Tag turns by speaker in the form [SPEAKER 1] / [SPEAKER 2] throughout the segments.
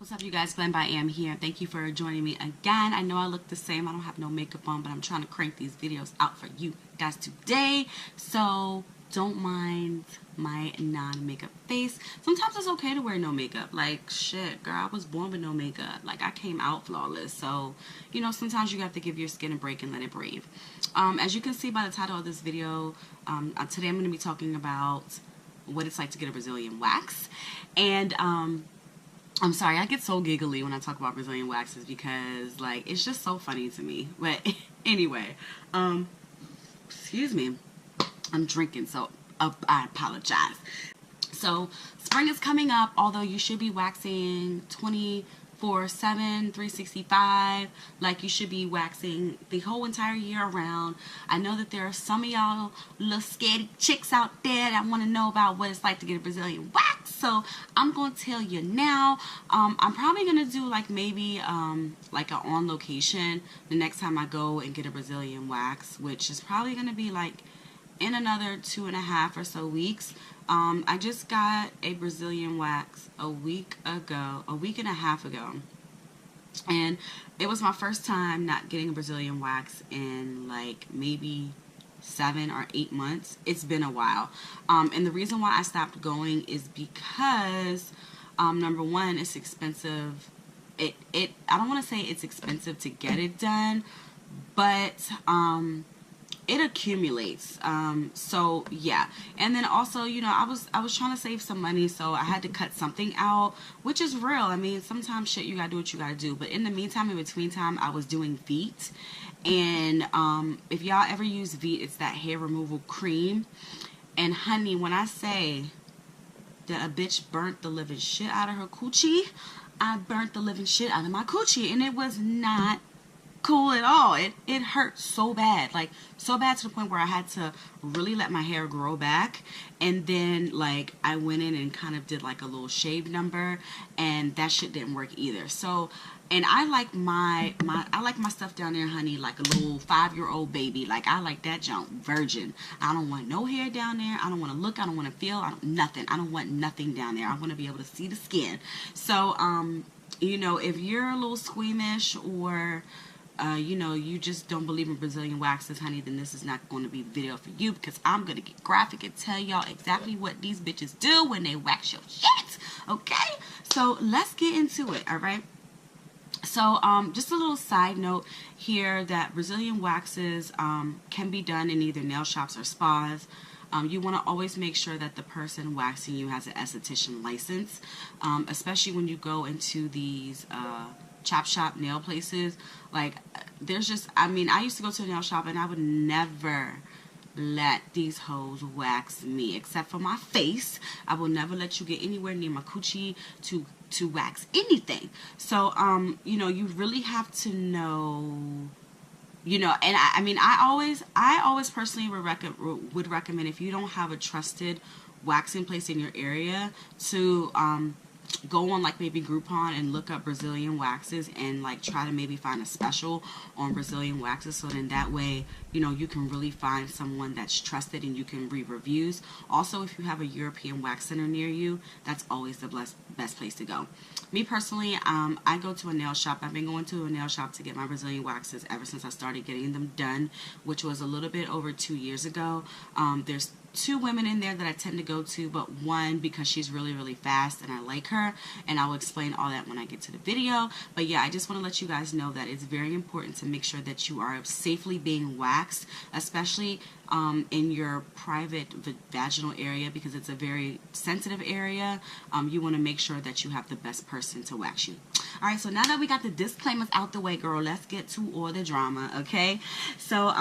[SPEAKER 1] What's up, you guys? Glenn by Am here. Thank you for joining me again. I know I look the same. I don't have no makeup on, but I'm trying to crank these videos out for you guys today. So don't mind my non-makeup face. Sometimes it's okay to wear no makeup. Like, shit, girl, I was born with no makeup. Like, I came out flawless. So, you know, sometimes you have to give your skin a break and let it breathe. As you can see by the title of this video, today I'm going to be talking about what it's like to get a Brazilian wax. And, I'm sorry, I get so giggly when I talk about Brazilian waxes because, like, it's just so funny to me. But anyway, excuse me, I'm drinking, so I apologize. So spring is coming up, although you should be waxing 24/7, 365. Like, you should be waxing the whole entire year around. I know that there are some of y'all little scaredy chicks out there that want to know about what it's like to get a Brazilian wax. So I'm going to tell you now. I'm probably going to do like maybe like an on location the next time I go and get a Brazilian wax, which is probably going to be like in another 2.5 or so weeks. I just got a Brazilian wax a week and a half ago. And it was my first time not getting a Brazilian wax in like maybe 7 or 8 months. It's been a while. And the reason why I stopped going is because, number one, it's expensive. I don't want to say it's expensive to get it done, but, it accumulates. So yeah. And then also, you know, I was trying to save some money, so I had to cut something out, which is real. I mean, sometimes shit, you gotta do what you gotta do. But in the meantime, in between time, I was doing Veet. And if y'all ever use Veet, it's that hair removal cream. And honey, when I say that a bitch burnt the living shit out of her coochie, I burnt the living shit out of my coochie. And it was not cool at all. It hurt so bad, like so bad to the point where I had to really let my hair grow back. And then like I went in and kind of did like a little shave number, and that shit didn't work either. So, and I like my stuff down there, honey, like a little 5-year-old baby. Like, I like that junk virgin. I don't want no hair down there. I don't want to look. I don't want to feel. Nothing. I don't want nothing down there. I want to be able to see the skin. So you know, if you're a little squeamish, or you know, you just don't believe in Brazilian waxes, honey, then this is not going to be the video for you, because I'm going to get graphic and tell y'all exactly what these bitches do when they wax your shit, okay? So let's get into it, all right? So just a little side note here that Brazilian waxes can be done in either nail shops or spas. You want to always make sure that the person waxing you has an esthetician license, especially when you go into these chop shop nail places. Like, there's just, I mean, I used to go to a nail shop and I would never let these hoes wax me, except for my face. I will never let you get anywhere near my coochie to wax anything. So you know, you really have to know, you know. And I mean, I always personally would recommend, if you don't have a trusted waxing place in your area, to go on like maybe Groupon and look up Brazilian waxes and like try to maybe find a special on Brazilian waxes, so then that way, you know, you can really find someone that's trusted and you can read reviews. Also, if you have a European wax center near you, that's always the best place to go. Me personally, I go to a nail shop. I've been going to a nail shop to get my Brazilian waxes ever since I started getting them done, which was a little bit over 2 years ago. There's 2 women in there that I tend to go to, but one because she's really, really fast and I like her, and I will explain all that when I get to the video. But yeah, I just want to let you guys know that it's very important to make sure that you are safely being waxed, especially in your private vaginal area, because it's a very sensitive area. You want to make sure that you have the best person to wax you. Alright, so now that we got the disclaimers out the way, girl, let's get to all the drama, okay? So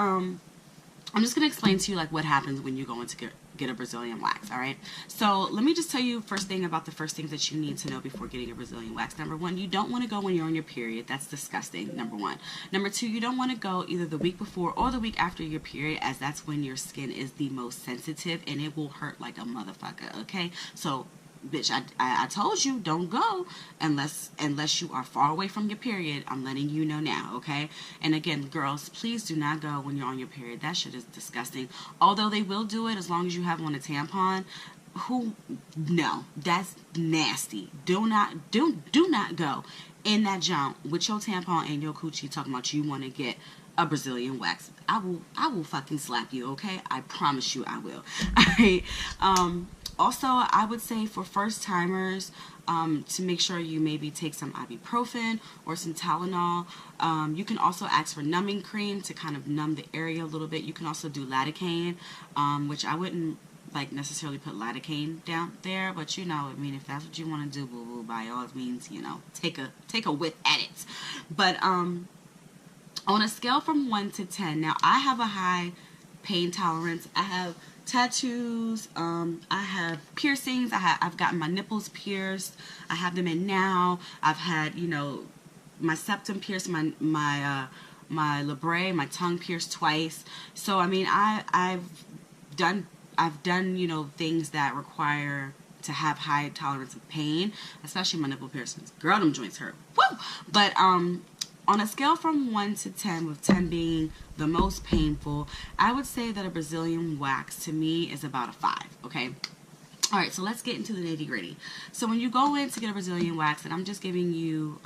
[SPEAKER 1] I'm just going to explain to you like what happens when you're going to get a Brazilian wax, all right? So let me just tell you first thing about the first things that you need to know before getting a Brazilian wax. Number one, you don't want to go when you're on your period. That's disgusting, number one. Number two, you don't want to go either the week before or the week after your period, as that's when your skin is the most sensitive and it will hurt like a motherfucker, okay? So bitch, I told you, don't go unless you are far away from your period. I'm letting you know now, okay? And again, girls, please do not go when you're on your period. That shit is disgusting. Although they will do it as long as you have on a tampon. who, no, that's nasty. Do not go in that junk with your tampon and your coochie talking about you want to get a Brazilian wax. I will fucking slap you, okay? I promise you I will. Alright. Also, I would say for first timers, to make sure you maybe take some ibuprofen or some Tylenol. You can also ask for numbing cream to kind of numb the area a little bit. You can also do lidocaine, which I wouldn't like necessarily put lidocaine down there, but you know, I mean, if that's what you want to do, boo boo, by all means, you know, take a whiff at it. But on a scale from 1 to 10, now I have a high pain tolerance. I have tattoos, I have piercings, I've gotten my nipples pierced, I have them in now. I've had, you know, my septum pierced, my labret, my tongue pierced twice. So I mean, I've done, you know, things that require to have high tolerance of pain, especially my nipple piercings. Girl, them joints hurt. Woo! But on a scale from 1 to 10, with 10 being the most painful, I would say that a Brazilian wax to me is about a 5, okay? All right, so let's get into the nitty-gritty. So when you go in to get a Brazilian wax, and I'm just giving you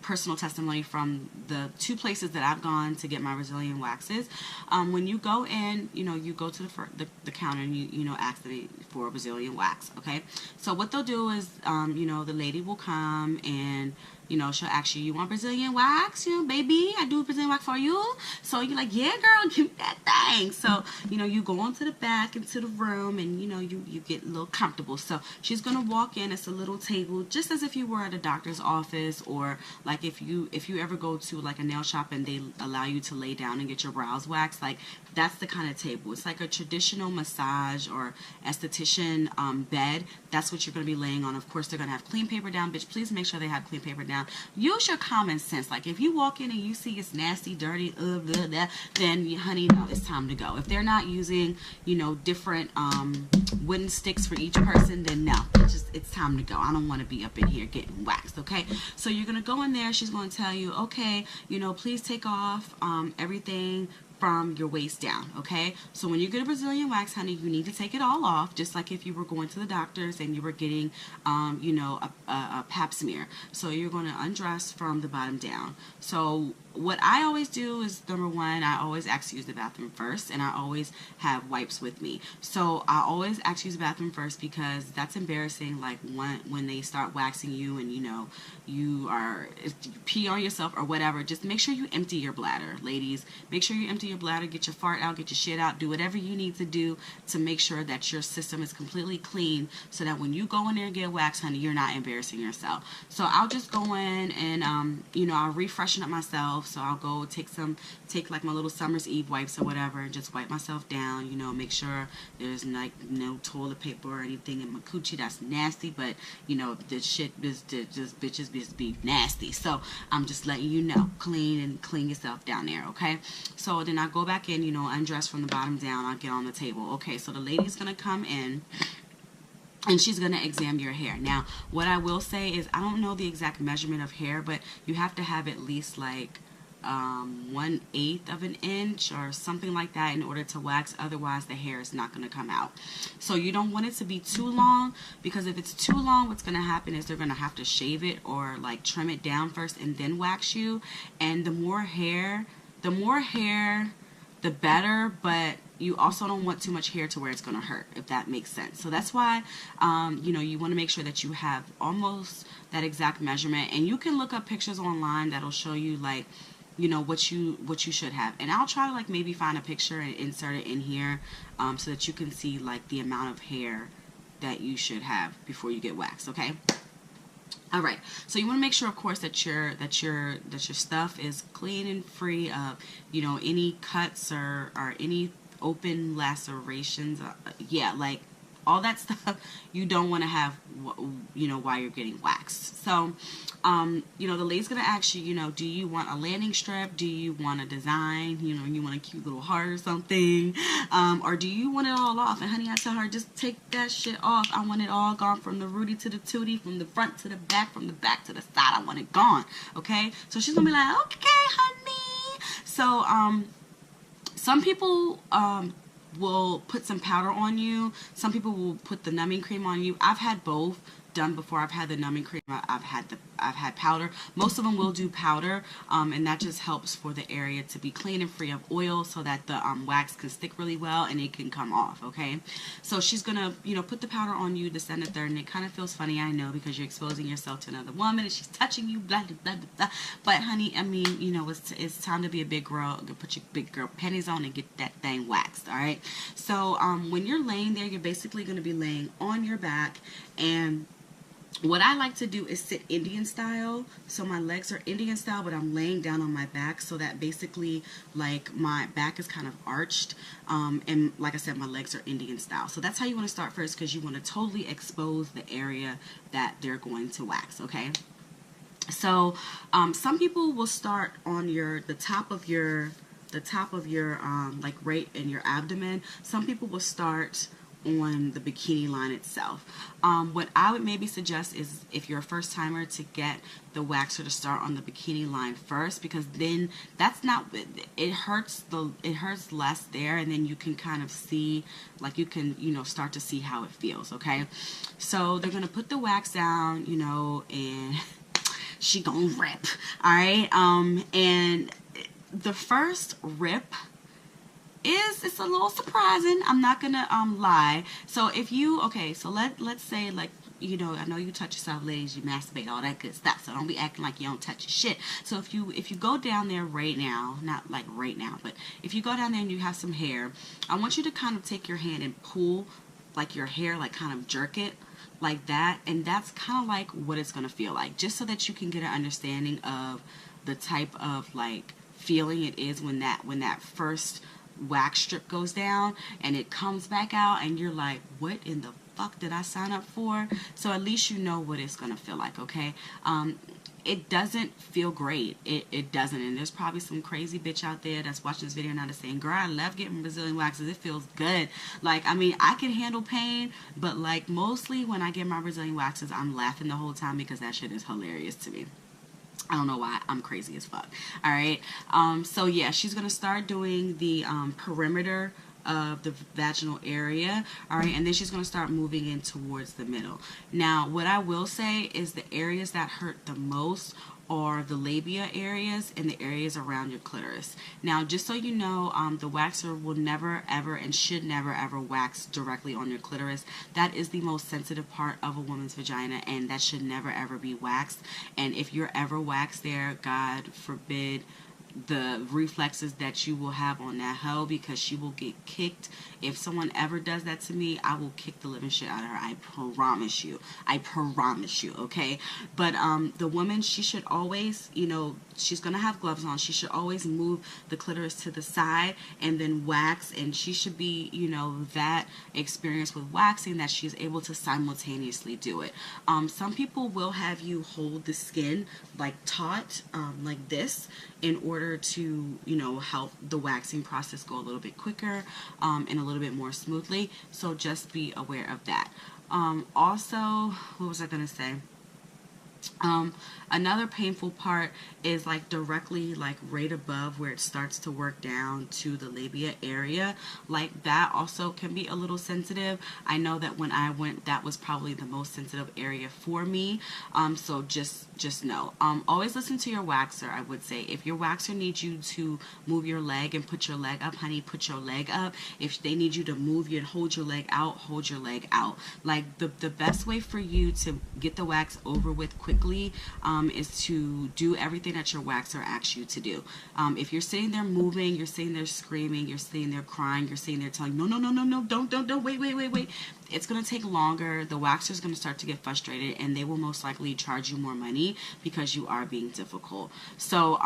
[SPEAKER 1] personal testimony from the 2 places that I've gone to get my Brazilian waxes. When you go in, you know, you go to the counter and you know, ask them for a Brazilian wax, okay? So what they'll do is, you know, the lady will come and, you know, she'll ask you, you want Brazilian wax? You know, baby, I do a Brazilian wax for you. So you're like, yeah, girl, give me that thing. So, you know, you go into the back, into the room, and, you know, you get a little comfortable. So she's going to walk in. It's a little table, just as if you were at a doctor's office, or like if you ever go to like a nail shop and they allow you to lay down and get your brows waxed, like that's the kind of table. It's like a traditional massage or esthetician bed. That's what you're going to be laying on. Of course, they're going to have clean paper down. Bitch, please make sure they have clean paper down. Use your common sense. Like if you walk in and you see it's nasty, dirty, blah, blah, then honey, no, it's time to go. If they're not using, you know, different wooden sticks for each person, then no, it's time to go. I don't want to be up in here getting waxed, okay? So you're going to go in there. She's going to tell you, okay, you know, please take off everything from your waist down, okay? So when you get a Brazilian wax, honey, you need to take it all off, just like if you were going to the doctors and you were getting, you know, a pap smear. So you're going to undress from the bottom down. So what I always do is, number one, I always ask to use the bathroom first, and I always have wipes with me. So I always ask to use the bathroom first because that's embarrassing, like when they start waxing you and, you know, you pee on yourself or whatever. Just make sure you empty your bladder, ladies. Make sure you empty your bladder, get your fart out, get your shit out, do whatever you need to do to make sure that your system is completely clean, so that when you go in there and get waxed, honey, you're not embarrassing yourself. So I'll just go in and, you know, I'll refreshen up myself. So I'll go take like my little summer's eve wipes or whatever and just wipe myself down, you know, make sure there's like no toilet paper or anything in my coochie that's nasty, but you know, this shit is just bitches be nasty. So I'm just letting you know, clean yourself down there, okay? So then I go back in, you know, undress from the bottom down, I'll get on the table. Okay, so the lady's gonna come in and she's going to examine your hair. Now, what I will say is, I don't know the exact measurement of hair, but you have to have at least like 1/8 of an inch or something like that in order to wax. Otherwise, the hair is not going to come out. So you don't want it to be too long, because if it's too long, what's going to happen is they're going to have to shave it or like trim it down first and then wax you. And the more hair, the better, but you also don't want too much hair to where it's going to hurt, if that makes sense. So that's why, you know, you want to make sure that you have almost that exact measurement. And you can look up pictures online that'll show you, like, you know, what you should have. And I'll try to, like, maybe find a picture and insert it in here so that you can see, like, the amount of hair that you should have before you get waxed, okay? All right, so you want to make sure, of course, that your stuff is clean and free of, you know, any cuts or any open lacerations. Yeah, like all that stuff you don't want to have, you know, while you're getting waxed. So, you know, the lady's gonna ask you, you know, do you want a landing strip? Do you want a design? You know, you want a cute little heart or something, or do you want it all off? And honey, I tell her, just take that shit off. I want it all gone, from the Rudy to the Tootie, from the front to the back, from the back to the side. I want it gone. Okay, so she's gonna be like, okay, honey. So, some people will put some powder on you. Some people will put the numbing cream on you. I've had both done before. I've had the numbing cream. I've had powder. Most of them will do powder, and that just helps for the area to be clean and free of oil, so that the wax can stick really well and it can come off. Okay, so she's gonna, you know, put the powder on you, descend a third, and it kind of feels funny, I know, because you're exposing yourself to another woman and she's touching you, blah blah blah blah. But honey, I mean, you know, it's time to be a big girl. Put your big girl panties on and get that thing waxed. All right. So when you're laying there, you're basically going to be laying on your back, and what I like to do is sit Indian style. So my legs are Indian style, but I'm laying down on my back, so that basically like my back is kind of arched. And like I said, my legs are Indian style. So that's how you want to start first, because you want to totally expose the area that they're going to wax. Okay. So some people will start on the top of your like right in your abdomen. Some people will start on the bikini line itself. What I would maybe suggest is, if you're a first timer, to get the waxer to start on the bikini line first, because then that's not, it hurts less there, and then you can kind of see, like you can, you know, start to see how it feels. Okay, so they're gonna put the wax down, you know, and she gonna rip. All right, and the first rip it's a little surprising. I'm not gonna lie. So if you, okay, so let's say, like, you know, I know you touch yourself, ladies, you masturbate, all that good stuff, so don't be acting like you don't touch your shit. So if you go down there right now, not like right now, but if you go down there and you have some hair, I want you to kind of take your hand and pull like your hair, like kind of jerk it like that, and that's kind of like what it's gonna feel like, just so that you can get an understanding of the type of like feeling it is when that first wax strip goes down and it comes back out and you're like, what in the fuck did I sign up for? So at least you know what it's gonna feel like. Okay, it doesn't feel great. It doesn't, and there's probably some crazy bitch out there that's watching this video now that's saying, girl, I love getting Brazilian waxes, it feels good. Like, I mean, I can handle pain, but like mostly when I get my Brazilian waxes, I'm laughing the whole time because that shit is hilarious to me. I don't know why. I'm crazy as fuck. All right. So yeah, she's going to start doing the perimeter of the vaginal area. All right. And then she's going to start moving in towards the middle. Now, what I will say is the areas that hurt the most are the labia areas and the areas around your clitoris. Now, just so you know, the waxer will never ever and should never ever wax directly on your clitoris. That is the most sensitive part of a woman's vagina, and that should never ever be waxed. And if you're ever waxed there, God forbid the reflexes that you will have on that hoe, because she will get kicked. If someone ever does that to me, I will kick the living shit out of her. I promise you. I promise you. Okay. But the woman, she should always, you know, she's gonna have gloves on. She should always move the clitoris to the side and then wax, and she should be, you know, that experienced with waxing that she's able to simultaneously do it. Some people will have you hold the skin like taut, like this, in order to, you know, help the waxing process go a little bit quicker and a little bit more smoothly. So just be aware of that. Also, what was I going to say? Another painful part is like directly like right above where it starts to work down to the labia area. Like that also can be a little sensitive. I know that when I went, that was probably the most sensitive area for me. So just know. Always listen to your waxer, I would say. If your waxer needs you to move your leg and put your leg up, honey, put your leg up. If they need you to move you and hold your leg out, hold your leg out. Like the best way for you to get the wax over with quickly is to do everything that your waxer asks you to do. If you're sitting there moving, you're sitting there screaming, you're sitting there crying, you're sitting there telling, no, don't, wait. It's going to take longer. The waxer is going to start to get frustrated, and they will most likely charge you more money because you are being difficult. So,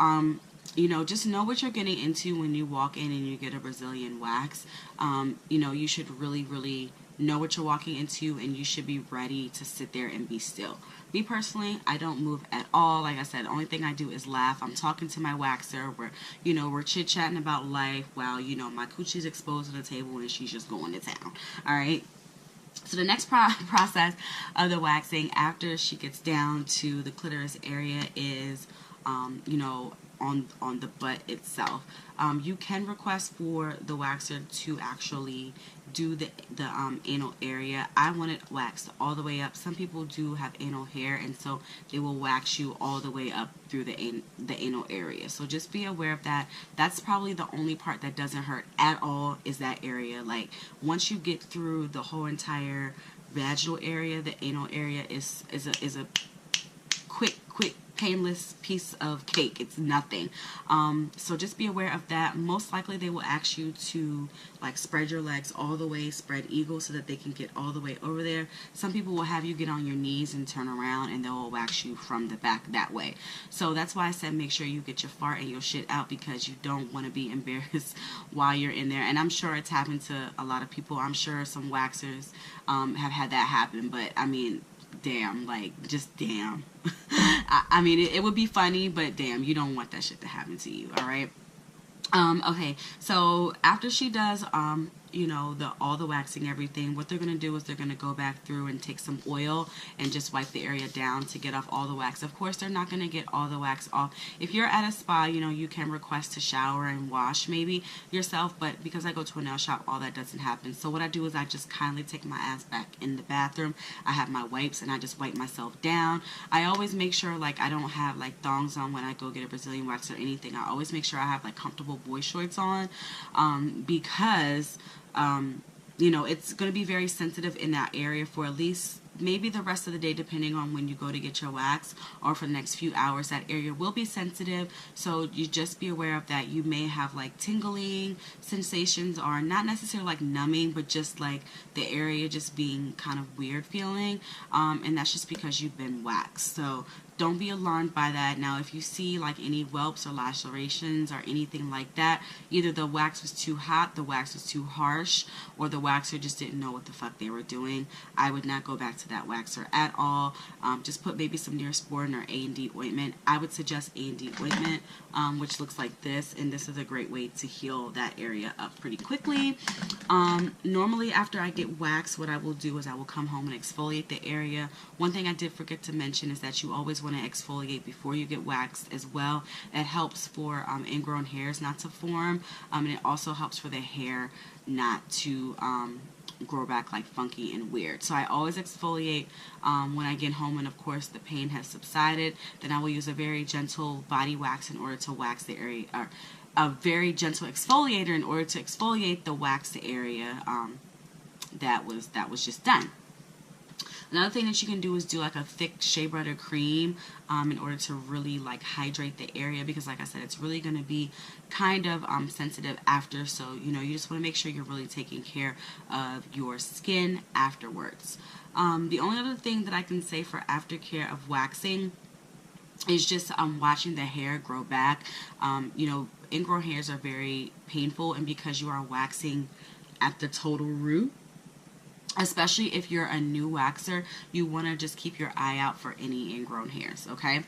[SPEAKER 1] you know, just know what you're getting into when you walk in and you get a Brazilian wax. You know, you should really know what you're walking into, and you should be ready to sit there and be still. Me personally, I don't move at all. Like I said, the only thing I do is laugh. I'm talking to my waxer. We're chit-chatting about life while, you know, my coochie's exposed to the table and she's just going to town. All right. So the next process of the waxing after she gets down to the clitoris area is, you know, on the butt itself. You can request for the waxer to actually do the anal area. I want it waxed all the way up. Some people do have anal hair, and so they will wax you all the way up through the anal area. So just be aware of that. That's probably the only part that doesn't hurt at all, is that area. Like, once you get through the whole entire vaginal area, the anal area is a quick painless piece of cake. It's nothing. So just be aware of that. Most likely they will ask you to like spread your legs all the way, spread eagle, so that they can get all the way over there. Some people will have you get on your knees and turn around, and they'll wax you from the back that way. So that's why I said make sure you get your fart and your shit out, because you don't want to be embarrassed while you're in there. And I'm sure it's happened to a lot of people. I'm sure some waxers have had that happen, but I mean, damn, like, just damn. I mean, it would be funny, but damn, you don't want that shit to happen to you, alright? Okay, so after she does, you know, all the waxing, everything, what they're going to do is they're going to go back through and take some oil and just wipe the area down to get off all the wax. Of course, they're not going to get all the wax off. If you're at a spa, you know, you can request to shower and wash maybe yourself, but because I go to a nail shop, all that doesn't happen. So what I do is I just kindly take my ass back in the bathroom. I have my wipes and I just wipe myself down. I always make sure, like, I don't have like thongs on when I go get a Brazilian wax or anything. I always make sure I have like comfortable boy shorts on, because you know, it's going to be very sensitive in that area for at least maybe the rest of the day, depending on when you go to get your wax, or for the next few hours. That area will be sensitive, so you just be aware of that. You may have like tingling sensations, or not necessarily like numbing, but just like the area just being kind of weird feeling, and that's just because you've been waxed. So don't be alarmed by that. Now, if you see like any whelps or lacerations or anything like that, either the wax was too hot, the wax was too harsh, or the waxer just didn't know what the fuck they were doing. I would not go back to that waxer at all. Just put maybe some Neosporin or A&D ointment. I would suggest A&D ointment, which looks like this, and this is a great way to heal that area up pretty quickly. Normally after I get waxed, what I will do is I will come home and exfoliate the area. One thing I did forget to mention is that you always want to exfoliate before you get waxed as well. It helps for ingrown hairs not to form, and it also helps for the hair not to grow back like funky and weird. So I always exfoliate when I get home, and of course the pain has subsided. Then I will use a very gentle body wax in order to wax the area, or a very gentle exfoliator in order to exfoliate the waxed area that was just done. Another thing that you can do is do like a thick shea butter cream in order to really like hydrate the area, because like I said, it's really going to be kind of sensitive after. So, you know, you just want to make sure you're really taking care of your skin afterwards. The only other thing that I can say for aftercare of waxing is just watching the hair grow back. You know, ingrown hairs are very painful, and because you are waxing at the total root, especially if you're a new waxer, you want to just keep your eye out for any ingrown hairs, okay?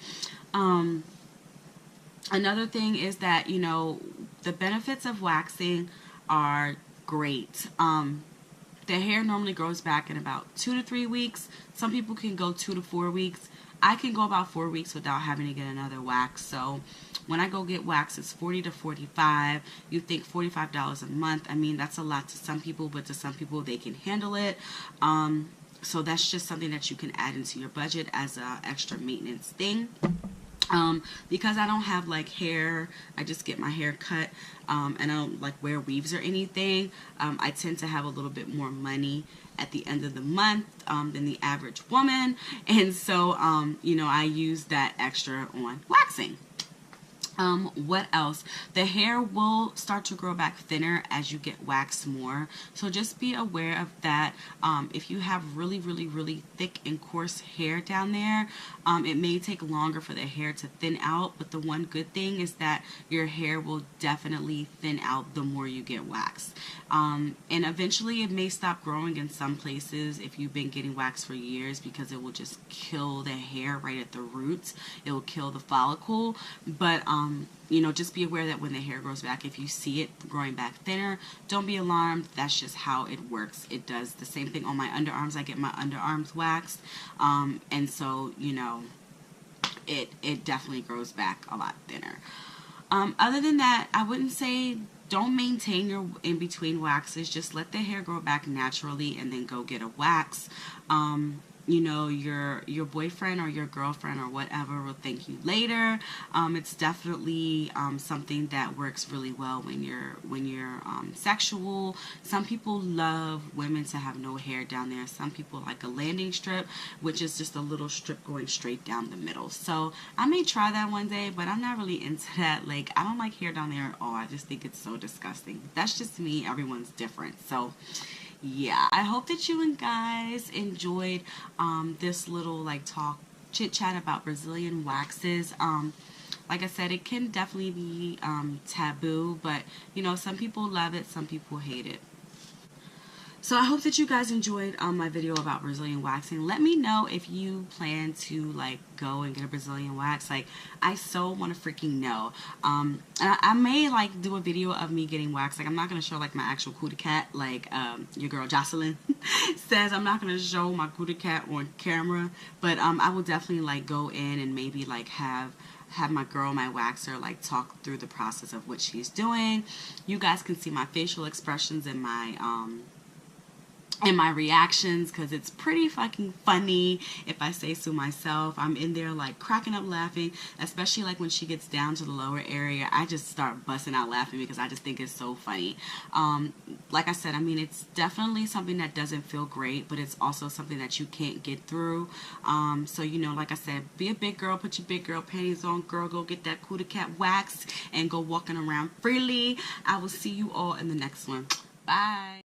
[SPEAKER 1] Another thing is that, you know, the benefits of waxing are great. The hair normally grows back in about 2 to 3 weeks. Some people can go 2 to 4 weeks. I can go about 4 weeks without having to get another wax. So when I go get wax, it's $40 to $45. You think $45 a month. I mean, that's a lot to some people, but to some people, they can handle it. So that's just something that you can add into your budget as a extra maintenance thing. Because I don't have like hair, I just get my hair cut, and I don't like wear weaves or anything. I tend to have a little bit more money at the end of the month than the average woman, and so you know, I use that extra on waxing. What else? The hair will start to grow back thinner as you get waxed more. So just be aware of that. If you have really thick and coarse hair down there, it may take longer for the hair to thin out. But the one good thing is that your hair will definitely thin out the more you get waxed. And eventually it may stop growing in some places if you've been getting waxed for years, because it will just kill the hair right at the roots. It will kill the follicle. But you know, just be aware that when the hair grows back, if you see it growing back thinner, don't be alarmed. That's just how it works. It does the same thing on my underarms. I get my underarms waxed, and so, you know, it definitely grows back a lot thinner. Other than that, I wouldn't say don't maintain your in-between waxes. Just let the hair grow back naturally and then go get a wax. You know, your boyfriend or your girlfriend or whatever will thank you later. It's definitely something that works really well when you're sexual. Some people love women to have no hair down there. Some people like a landing strip, which is just a little strip going straight down the middle. So I may try that one day, but I'm not really into that. Like, I don't like hair down there at all. I just think it's so disgusting. That's just me. Everyone's different. So yeah, I hope that you and guys enjoyed this little like chit chat about Brazilian waxes. Like I said, it can definitely be taboo, but you know, some people love it, some people hate it. So I hope that you guys enjoyed my video about Brazilian waxing. Let me know if you plan to like go and get a Brazilian wax. Like, I so want to freaking know. And I may like do a video of me getting waxed. Like, I'm not going to show like my actual cootie cat like your girl Jocelyn says. I'm not going to show my cootie cat on camera, but I will definitely like go in and maybe like have my girl, my waxer, like talk through the process of what she's doing. You guys can see my facial expressions and my reactions, because it's pretty fucking funny, if I say so myself. I'm in there like cracking up laughing, especially like when she gets down to the lower area. I just start busting out laughing because I just think it's so funny. Like I said, I mean, it's definitely something that doesn't feel great, but it's also something that you can't get through. So, you know, like I said, be a big girl, put your big girl panties on, girl, go get that cootie cat waxed and go walking around freely. I will see you all in the next one. Bye.